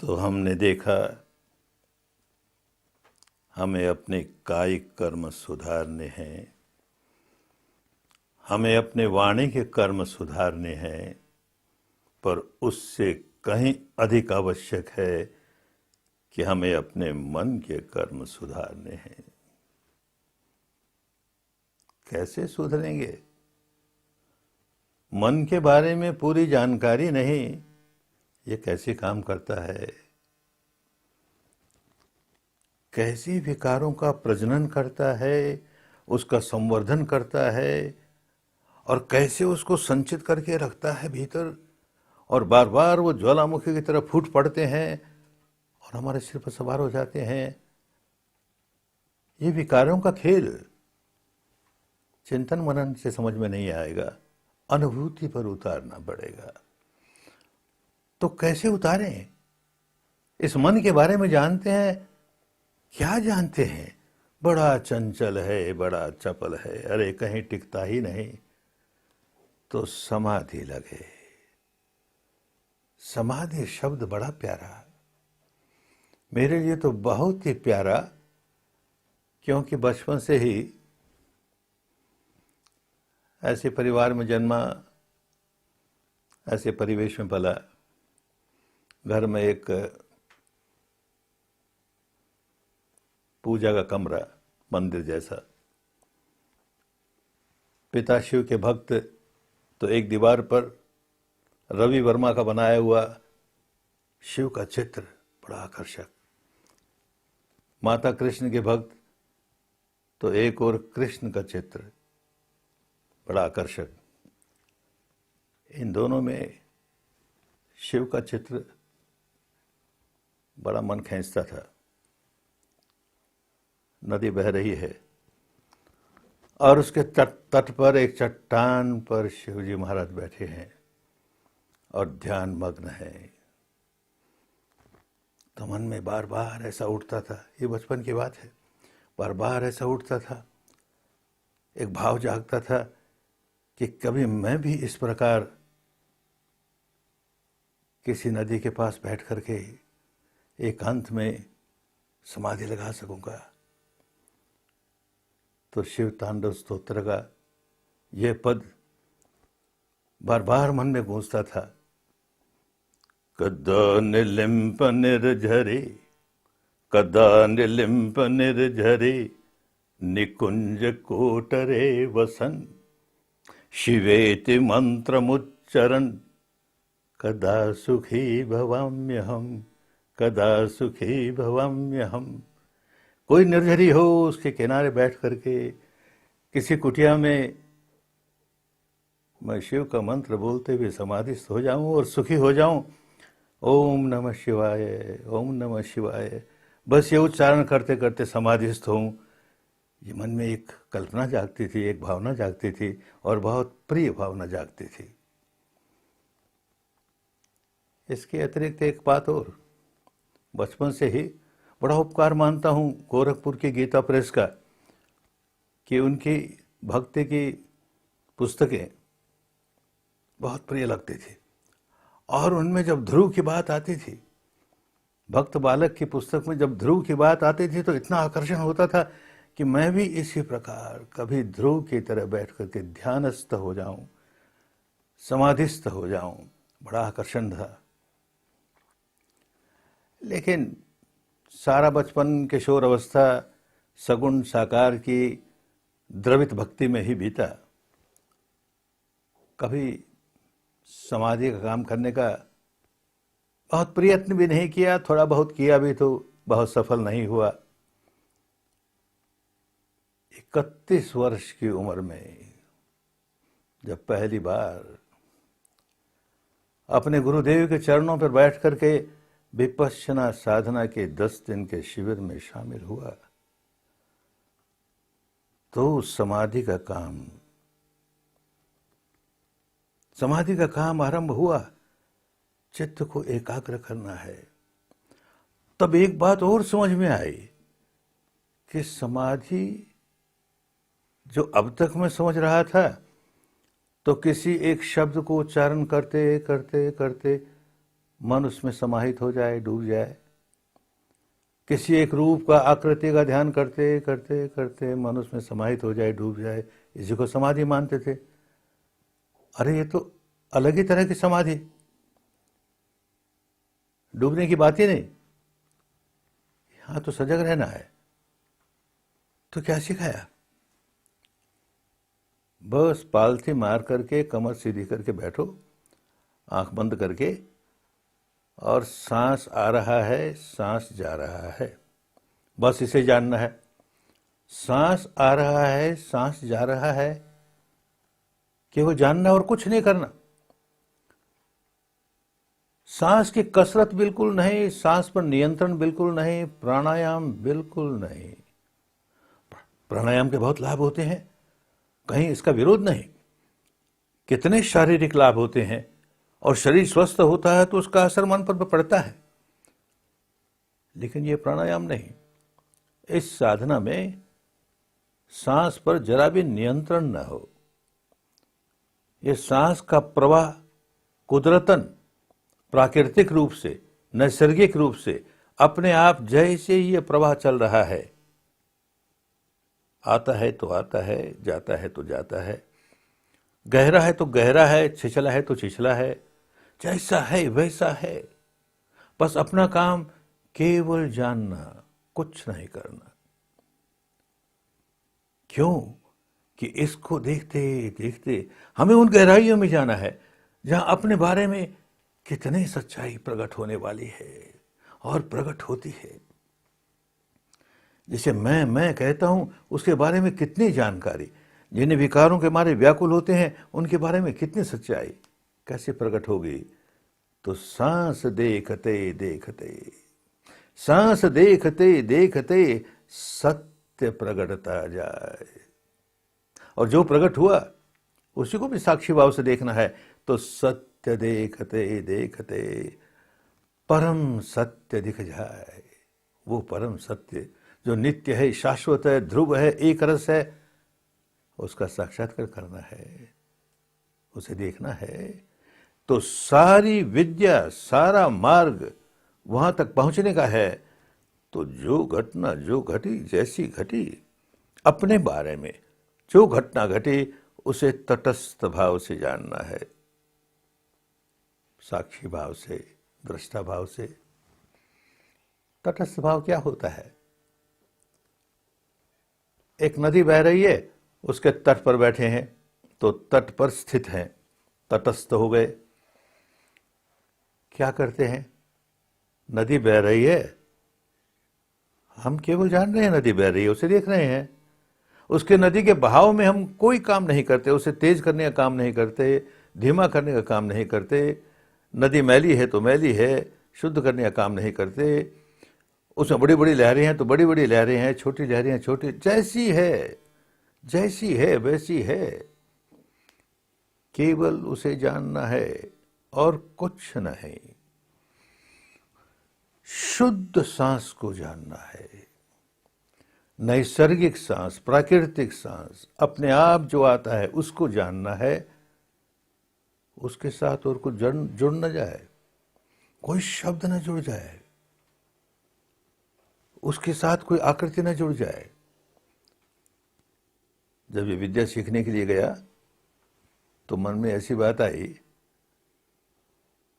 तो हमने देखा हमें अपने कायिक कर्म सुधारने हैं, हमें अपने वाणी के कर्म सुधारने हैं, पर उससे कहीं अधिक आवश्यक है कि हमें अपने मन के कर्म सुधारने हैं। कैसे सुधरेंगे? मन के बारे में पूरी जानकारी नहीं, ये कैसे काम करता है, कैसे विकारों का प्रजनन करता है, उसका संवर्धन करता है और कैसे उसको संचित करके रखता है भीतर, और बार बार वो ज्वालामुखी की तरह फूट पड़ते हैं और हमारे सिर पर सवार हो जाते हैं। ये विकारों का खेल चिंतन मनन से समझ में नहीं आएगा, अनुभूति पर उतारना पड़ेगा। तो कैसे उतारें? इस मन के बारे में जानते हैं, क्या जानते हैं? बड़ा चंचल है, बड़ा चपल है, अरे कहीं टिकता ही नहीं। तो समाधि लगे। समाधि शब्द बड़ा प्यारा, मेरे लिए तो बहुत ही प्यारा, क्योंकि बचपन से ही ऐसे परिवार में जन्मा, ऐसे परिवेश में पला। घर में एक पूजा का कमरा, मंदिर जैसा। पिता शिव के भक्त, तो एक दीवार पर रवि वर्मा का बनाया हुआ शिव का चित्र बड़ा आकर्षक। माता कृष्ण के भक्त, तो एक और कृष्ण का चित्र बड़ा आकर्षक। इन दोनों में शिव का चित्र बड़ा मन खींचता था। नदी बह रही है और उसके तट पर एक चट्टान पर शिवजी महाराज बैठे हैं और ध्यान मग्न है। तो मन में बार बार ऐसा उठता था, ये बचपन की बात है, बार बार ऐसा उठता था, एक भाव जागता था कि कभी मैं भी इस प्रकार किसी नदी के पास बैठ करके एकांत में समाधि लगा सकूंगा। तो शिव तांडव स्तोत्र का यह पद बार बार मन में गूंजता था। कदा निलिम्प निर्झरी, कदा निलिम्प निर्झरी, निकुंज कोटरे वसन, शिवेति मंत्रमुच्चरन्, कदा सुखी भवाम्यहम, कदा सुखी भवाम्यहम। कोई निर्झरी हो, उसके किनारे बैठ करके किसी कुटिया में मैं शिव का मंत्र बोलते हुए समाधिस्थ हो जाऊं और सुखी हो जाऊं। ओम नमः शिवाय, ओम नमः शिवाय, बस ये उच्चारण करते करते समाधिस्थ हूं। ये मन में एक कल्पना जागती थी, एक भावना जागती थी और बहुत प्रिय भावना जागती थी। इसके अतिरिक्त एक बात और, बचपन से ही बड़ा उपकार मानता हूं गोरखपुर की गीता प्रेस का, कि उनकी भक्ति की पुस्तकें बहुत प्रिय लगती थी और उनमें जब ध्रुव की बात आती थी, भक्त बालक की पुस्तक में जब ध्रुव की बात आती थी, तो इतना आकर्षण होता था कि मैं भी इसी प्रकार कभी ध्रुव की तरह बैठ करके ध्यानस्थ हो जाऊं, समाधिस्थ हो जाऊं। बड़ा आकर्षण था। लेकिन सारा बचपन किशोर अवस्था सगुण साकार की द्रवित भक्ति में ही बीता। कभी समाधि का काम करने का बहुत प्रयत्न भी नहीं किया, थोड़ा बहुत किया भी तो बहुत सफल नहीं हुआ। 31 वर्ष की उम्र में जब पहली बार अपने गुरुदेव के चरणों पर बैठ करके विपश्यना साधना के 10 दिन के शिविर में शामिल हुआ, तो समाधि का काम आरंभ हुआ। चित्त को एकाग्र करना है। तब एक बात और समझ में आई कि समाधि जो अब तक मैं समझ रहा था, तो किसी एक शब्द को उच्चारण करते करते करते मन उसमें समाहित हो जाए, डूब जाए। किसी एक रूप का, आकृति का ध्यान करते करते करते मन उसमें समाहित हो जाए, डूब जाए, इसी को समाधि मानते थे। अरे ये तो अलग ही तरह की समाधि, डूबने की बात ही नहीं, यहां तो सजग रहना है। तो क्या सिखाया? बस पालथी मार करके कमर सीधी करके बैठो, आंख बंद करके, और सांस आ रहा है, सांस जा रहा है, बस इसे जानना है। सांस आ रहा है, सांस जा रहा है, केवल जानना और कुछ नहीं करना। सांस की कसरत बिल्कुल नहीं, सांस पर नियंत्रण बिल्कुल नहीं, प्राणायाम बिल्कुल नहीं। प्राणायाम के बहुत लाभ होते हैं, कहीं इसका विरोध नहीं। कितने शारीरिक लाभ होते हैं, और शरीर स्वस्थ होता है तो उसका असर मन पर पड़ता है। लेकिन ये प्राणायाम नहीं। इस साधना में सांस पर जरा भी नियंत्रण न हो। ये सांस का प्रवाह कुदरतन, प्राकृतिक रूप से, नैसर्गिक रूप से अपने आप जैसे ही ये प्रवाह चल रहा है, आता है तो आता है, जाता है तो जाता है, गहरा है तो गहरा है, छिछला है तो छिछला है, जैसा है वैसा है। बस अपना काम केवल जानना, कुछ नहीं करना। क्यों? कि इसको देखते देखते हमें उन गहराइयों में जाना है जहां अपने बारे में कितनी सच्चाई प्रकट होने वाली है और प्रकट होती है। जिसे मैं कहता हूं, उसके बारे में कितनी जानकारी, जिन्हें विकारों के मारे व्याकुल होते हैं उनके बारे में कितनी सच्चाई कैसे प्रकट होगी? तो सांस देखते देखते, सांस देखते देखते सत्य प्रकटता जाए। और जो प्रकट हुआ उसी को भी साक्षी भाव से देखना है। तो सत्य देखते देखते परम सत्य दिख जाए। वो परम सत्य जो नित्य है, शाश्वत है, ध्रुव है, एक रस है, उसका साक्षात्कार करना है, उसे देखना है। तो सारी विद्या, सारा मार्ग वहां तक पहुंचने का है। तो जो घटना जो घटी, जैसी घटी, अपने बारे में जो घटना घटी, उसे तटस्थ भाव से जानना है, साक्षी भाव से, दृष्टा भाव से। तटस्थ भाव क्या होता है? एक नदी बह रही है, उसके तट पर बैठे हैं तो तट पर स्थित हैं, तटस्थ हो गए। क्या करते हैं? नदी बह रही है, हम केवल जान रहे हैं नदी बह रही है, उसे देख रहे हैं। उसके नदी के बहाव में हम कोई काम नहीं करते, उसे तेज करने का काम नहीं करते, धीमा करने का काम नहीं करते। नदी मैली है तो मैली है, शुद्ध करने का काम नहीं करते। उसमें बड़ी बड़ी लहरें हैं तो बड़ी बड़ी लहरें हैं, छोटी लहरें हैं छोटी, जैसी है, जैसी है वैसी है। केवल उसे जानना है और कुछ नहीं। शुद्ध सांस को जानना है, नैसर्गिक सांस, प्राकृतिक सांस, अपने आप जो आता है उसको जानना है। उसके साथ और कुछ जुड़ न जाए, कोई शब्द न जुड़ जाए, उसके साथ कोई आकृति न जुड़ जाए। जब ये विद्या सीखने के लिए गया तो मन में ऐसी बात आई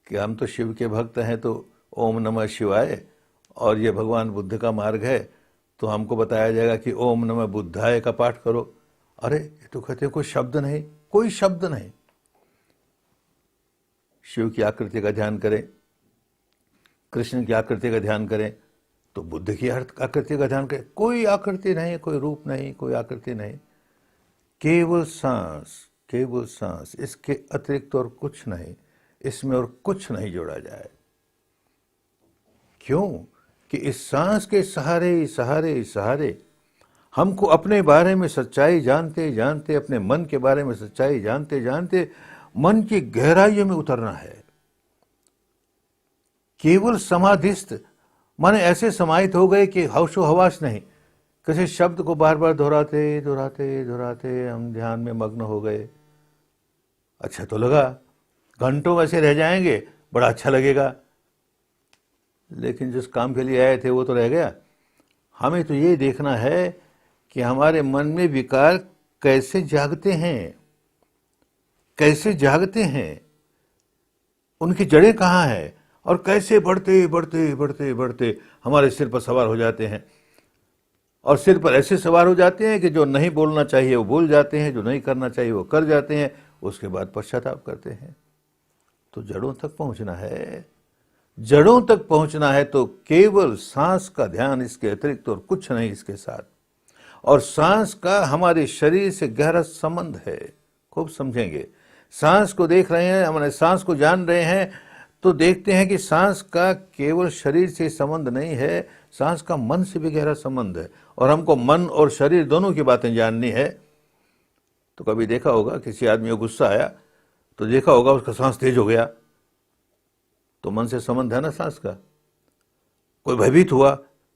कि हम तो शिव के भक्त हैं, तो ओम नमः शिवाय, और ये भगवान बुद्ध का मार्ग है, तो हमको बताया जाएगा कि ओम नमः बुद्धाय का पाठ करो। अरे ये तो कहते हैं कोई शब्द नहीं, कोई शब्द नहीं। शिव की आकृति का ध्यान करें, कृष्ण की आकृति का ध्यान करें, तो बुद्ध की आकृति का ध्यान करें, कोई आकृति नहीं, कोई रूप नहीं, कोई आकृति नहीं, केवल सांस, केवल सांस। इसके अतिरिक्त और कुछ नहीं, इसमें और कुछ नहीं जोड़ा जाए। क्यों? कि इस सांस के सहारे सहारे सहारे हमको अपने बारे में सच्चाई जानते जानते, अपने मन के बारे में सच्चाई जानते जानते मन की गहराइयों में उतरना है। केवल समाधिस्थ माने ऐसे समाहित हो गए कि हौशो हवास नहीं, किसी शब्द को बार बार दोहराते दोहराते दोहराते हम ध्यान में मग्न हो गए। अच्छा तो लगा, घंटों वैसे रह जाएंगे, बड़ा अच्छा लगेगा, लेकिन जिस काम के लिए आए थे वो तो रह गया। हमें तो ये देखना है कि हमारे मन में विकार कैसे जागते हैं, कैसे जागते हैं, उनकी जड़ें कहाँ हैं, और कैसे बढ़ते बढ़ते बढ़ते बढ़ते हमारे सिर पर सवार हो जाते हैं। और सिर पर ऐसे सवार हो जाते हैं कि जो नहीं बोलना चाहिए वो बोल जाते हैं, जो नहीं करना चाहिए वो कर जाते हैं, उसके बाद पश्चाताप करते हैं। तो जड़ों तक पहुंचना है, जड़ों तक पहुंचना है तो केवल सांस का ध्यान, इसके अतिरिक्त और कुछ नहीं इसके साथ। और सांस का हमारे शरीर से गहरा संबंध है, खूब समझेंगे। सांस को देख रहे हैं, हमारे सांस को जान रहे हैं, तो देखते हैं कि सांस का केवल शरीर से संबंध नहीं है, सांस का मन से भी गहरा संबंध है। और हमको मन और शरीर दोनों की बातें जाननी है। तो कभी देखा होगा किसी आदमी को गुस्सा आया तो देखा होगा उसका सांस तेज हो गया, तो मन से संबंध है ना सांस का। कोई भयभीत हुआ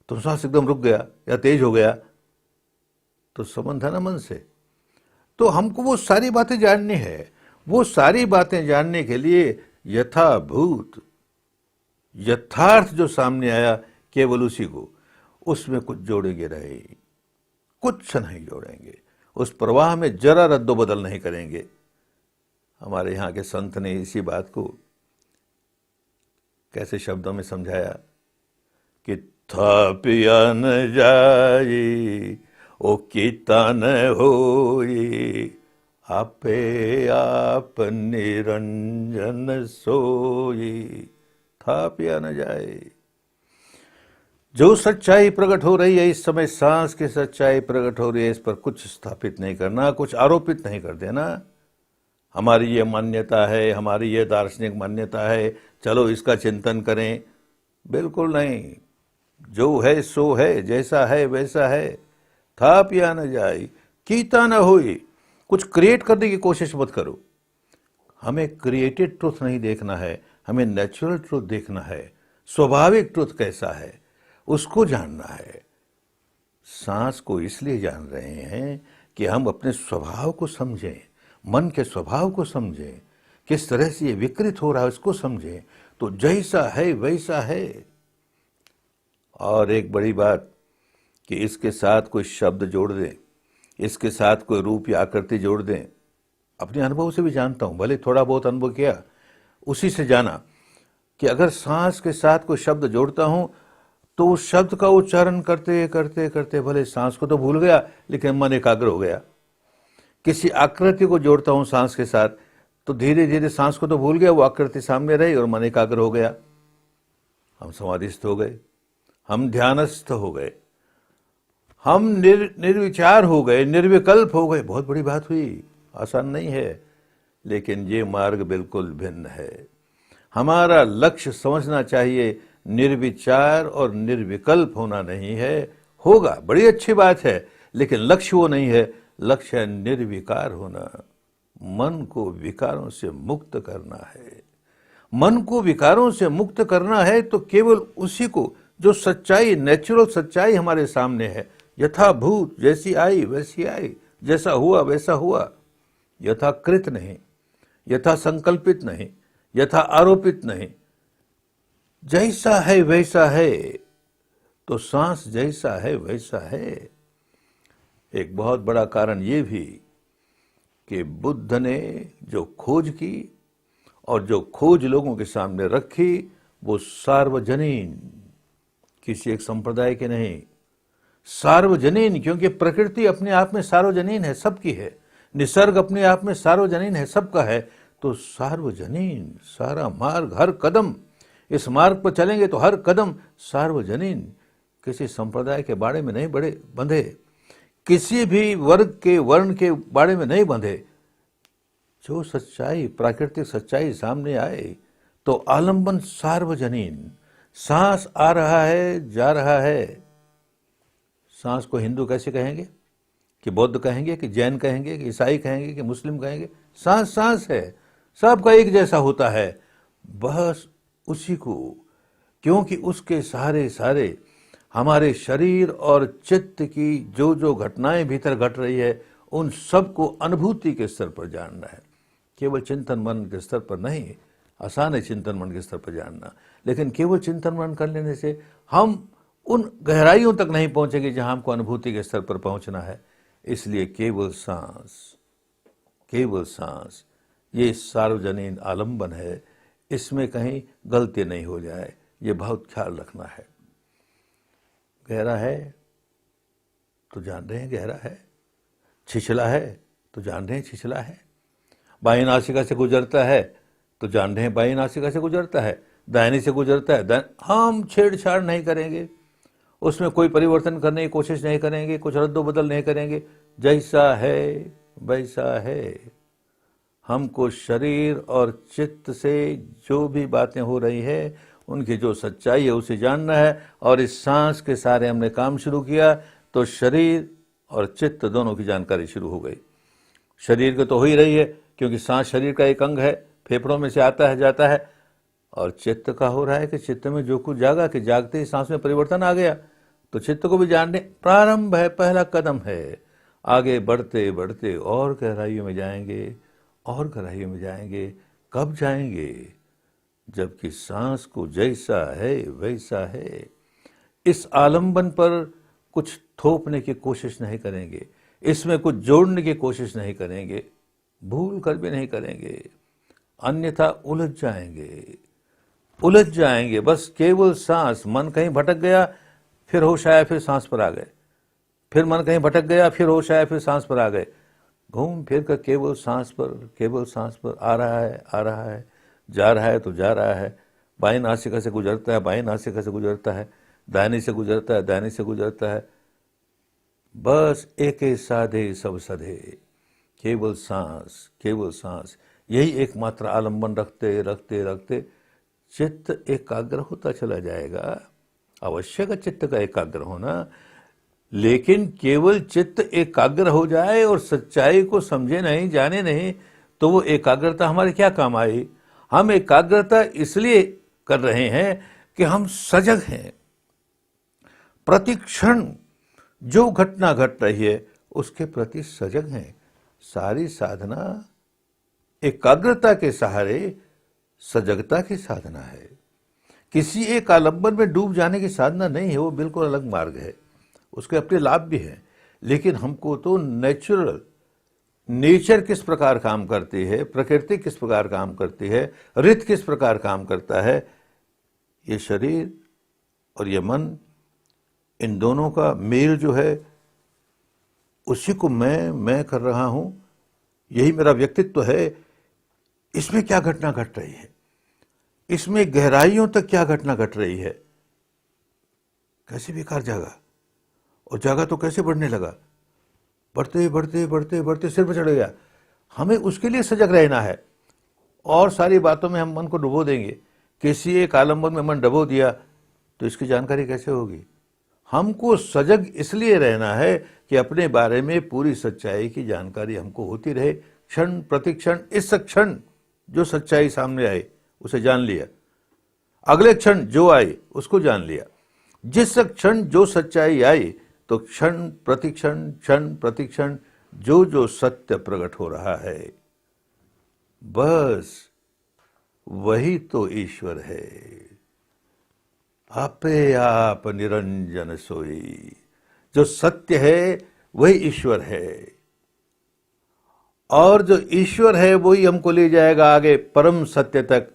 तो सांस एकदम रुक गया या तेज हो गया, तो संबंध है ना मन से। तो हमको वो सारी बातें जाननी है। वो सारी बातें जानने के लिए यथाभूत, यथार्थ जो सामने आया केवल उसी को, उसमें कुछ जोड़ेंगे रहे, कुछ नहीं जोड़ेंगे, उस प्रवाह में जरा रद्दो बदल नहीं करेंगे। हमारे यहाँ के संत ने इसी बात को कैसे शब्दों में समझाया कि था पिया न जाई ओ कीता न होई, आपे आप निरंजन सोई। था पिया न जाए। जो सच्चाई प्रकट हो रही है इस समय, सांस की सच्चाई प्रकट हो रही है, इस पर कुछ स्थापित नहीं करना, कुछ आरोपित नहीं कर देना। हमारी ये मान्यता है, हमारी ये दार्शनिक मान्यता है, चलो इसका चिंतन करें। बिल्कुल नहीं। जो है सो है, जैसा है वैसा है। था पिया न जाए, कीता न होई। कुछ क्रिएट करने की कोशिश मत करो। हमें क्रिएटेड ट्रुथ नहीं देखना है, हमें नेचुरल ट्रुथ देखना है। स्वाभाविक ट्रुथ कैसा है उसको जानना है। सांस को इसलिए जान रहे हैं कि हम अपने स्वभाव को समझें, मन के स्वभाव को समझें, किस तरह से ये विकृत हो रहा है उसको समझें। तो जैसा है वैसा है। और एक बड़ी बात कि इसके साथ कोई शब्द जोड़ दें, इसके साथ कोई रूप या आकृति जोड़ दें। अपने अनुभव से भी जानता हूं, भले थोड़ा बहुत अनुभव किया, उसी से जाना कि अगर सांस के साथ कोई शब्द जोड़ता हूं तो उस शब्द का उच्चारण करते करते करते भले सांस को तो भूल गया लेकिन मन एकाग्र हो गया। किसी आकृति को जोड़ता हूं सांस के साथ तो धीरे धीरे सांस को तो भूल गया, वो आकृति सामने रही और मन एकाग्र हो गया। हम समाधिस्थ हो गए, हम ध्यानस्थ हो गए, हम निर्विचार हो गए, निर्विकल्प हो गए। बहुत बड़ी बात हुई, आसान नहीं है, लेकिन ये मार्ग बिल्कुल भिन्न है। हमारा लक्ष्य समझना चाहिए, निर्विचार और निर्विकल्प होना नहीं है। होगा, बड़ी अच्छी बात है, लेकिन लक्ष्य वो नहीं है। लक्ष्य है निर्विकार होना, मन को विकारों से मुक्त करना है। मन को विकारों से मुक्त करना है तो केवल उसी को, जो सच्चाई, नेचुरल सच्चाई हमारे सामने है, यथाभूत, जैसी आई वैसी आई, जैसा हुआ वैसा हुआ, यथाकृत नहीं, यथा संकल्पित नहीं, यथा आरोपित नहीं, जैसा है वैसा है। तो सांस जैसा है वैसा है। एक बहुत बड़ा कारण ये भी कि बुद्ध ने जो खोज की और जो खोज लोगों के सामने रखी वो सार्वजनीन, किसी एक संप्रदाय के नहीं, सार्वजनीन। क्योंकि प्रकृति अपने आप में सार्वजनीन है, सबकी है। निसर्ग अपने आप में सार्वजनीन है, सबका है। तो सार्वजनीन सारा मार्ग, हर कदम इस मार्ग पर चलेंगे तो हर कदम सार्वजनीन, किसी संप्रदाय के बारे में नहीं बंधे, किसी भी वर्ग के वर्ण के बारे में नहीं बंधे। जो सच्चाई, प्राकृतिक सच्चाई सामने आए तो आलंबन सार्वजनीन। सांस आ रहा है, जा रहा है। सांस को हिंदू कैसे कहेंगे, कि बौद्ध कहेंगे, कि जैन कहेंगे, कि ईसाई कहेंगे, कि मुस्लिम कहेंगे? सांस सांस है, सबका एक जैसा होता है। बस उसी को, क्योंकि उसके सारे हमारे शरीर और चित्त की जो जो घटनाएं भीतर घट रही है उन सबको अनुभूति के स्तर पर जानना है, केवल चिंतन मन के स्तर पर नहीं। आसान है चिंतन मन के स्तर पर जानना, लेकिन केवल चिंतन मन कर लेने से हम उन गहराइयों तक नहीं पहुंचेंगे जहां हमको अनुभूति के स्तर पर पहुंचना है। इसलिए केवल सांस ये सार्वजनीन आलंबन है, इसमें कहीं गलती नहीं हो जाए, ये बहुत ख्याल रखना है। गहरा है तो जान रहे हैं गहरा है, छिछला है तो जान रहे हैं छिछला है, बाईं नासिका से गुजरता है तो जान रहे हैं बाईं नासिका से गुजरता है, दाहिनी से गुजरता है, हम छेड़छाड़ नहीं करेंगे, उसमें कोई परिवर्तन करने की कोशिश नहीं करेंगे, कुछ रद्दो बदल नहीं करेंगे, जैसा है वैसा है। हमको शरीर और चित्त से जो भी बातें हो रही है उनकी जो सच्चाई है उसे जानना है। और इस सांस के सारे हमने काम शुरू किया तो शरीर और चित्त दोनों की जानकारी शुरू हो गई। शरीर को तो हो ही रही है क्योंकि सांस शरीर का एक अंग है, फेफड़ों में से आता है जाता है। और चित्त का हो रहा है कि चित्त में जो कुछ जागा कि जागते ही सांस में परिवर्तन आ गया, तो चित्त को भी जानने प्रारंभ है, पहला कदम है। आगे बढ़ते बढ़ते और गहराइयों में जाएंगे और गहराइयों में जाएंगे। कब जाएंगे? जबकि सांस को जैसा है वैसा है। इस आलंबन पर कुछ थोपने की कोशिश नहीं करेंगे, इसमें कुछ जोड़ने की कोशिश नहीं करेंगे, भूल कर भी नहीं करेंगे, अन्यथा उलझ जाएंगे। बस केवल सांस। मन कहीं भटक गया फिर होश आया फिर सांस पर आ गए, फिर मन कहीं भटक गया फिर होश आया फिर सांस पर आ गए। घूम फिर कर केवल सांस पर आ रहा है, जा रहा है तो जा रहा है। बाईं नासिका से गुजरता है, बाईं नासिका से गुजरता है, दाहिनी से गुजरता है, दाहिनी से गुजरता है। बस एके साधे सब सधे, केवल सांस। यही एकमात्र आलंबन रखते रखते रखते चित्त एकाग्र होता चला जाएगा। आवश्यक चित्त का एकाग्र होना, लेकिन केवल चित्त एकाग्र हो जाए और सच्चाई को समझे नहीं, जाने नहीं, तो वो एकाग्रता हमारे क्या काम आई? हम एकाग्रता इसलिए कर रहे हैं कि हम सजग हैं। प्रतिक्षण जो घटना घट रही है उसके प्रति सजग हैं। सारी साधना एकाग्रता के सहारे सजगता की साधना है। किसी एक आलंबन में डूब जाने की साधना नहीं है, वो बिल्कुल अलग मार्ग है। उसके अपने लाभ भी हैं, लेकिन हमको तो नेचर किस प्रकार काम करती है, प्रकृति किस प्रकार काम करती है, ऋत किस प्रकार काम करता है, ये शरीर और ये मन, इन दोनों का मेल जो है उसी को मैं कर रहा हूं, यही मेरा व्यक्तित्व है। इसमें क्या घटना घट रही है, इसमें गहराइयों तक क्या घटना घट रही है। कैसे विकार जागा, और जागा तो कैसे बढ़ने लगा, बढ़ते बढ़ते बढ़ते बढ़ते सिर पर चढ़ गया। हमें उसके लिए सजग रहना है, और सारी बातों में हम मन को डुबो देंगे। किसी एक आलंबन में मन डुबो दिया तो इसकी जानकारी कैसे होगी? हमको सजग इसलिए रहना है कि अपने बारे में पूरी सच्चाई की जानकारी हमको होती रहे, क्षण प्रतिक्षण। इस क्षण जो सच्चाई सामने आई उसे जान लिया, अगले क्षण जो आई उसको जान लिया। जिस क्षण जो सच्चाई आई तो क्षण प्रतिक्षण जो जो सत्य प्रकट हो रहा है, बस वही तो ईश्वर है। आपे आप निरंजन सोई, जो सत्य है वही ईश्वर है, और जो ईश्वर है वही हमको ले जाएगा आगे परम सत्य तक,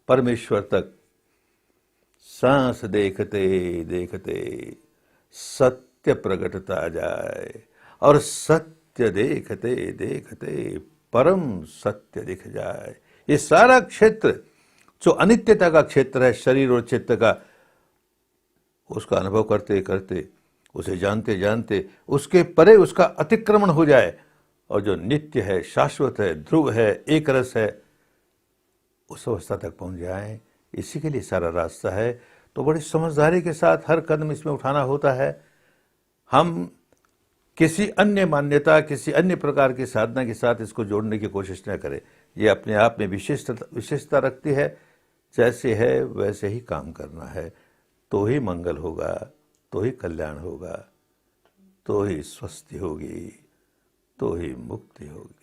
परमेश्वर तक। सांस देखते देखते सत्य प्रकटता जाए, और सत्य देखते देखते परम सत्य दिख जाए। ये सारा क्षेत्र जो अनित्यता का क्षेत्र है, शरीर और चित्त का, उसका अनुभव करते करते, उसे जानते जानते उसके परे उसका अतिक्रमण हो जाए, और जो नित्य है, शाश्वत है, ध्रुव है, एक रस है, उस अवस्था तक पहुंच जाए। इसी के लिए सारा रास्ता है। तो बड़ी समझदारी के साथ हर कदम इसमें उठाना होता है। हम किसी अन्य मान्यता, किसी अन्य प्रकार की साधना के साथ इसको जोड़ने की कोशिश न करें। ये अपने आप में विशेषता रखती है। जैसे है वैसे ही काम करना है, तो ही मंगल होगा, तो ही कल्याण होगा, तो ही स्वस्थ होगी, तो ही मुक्ति होगी।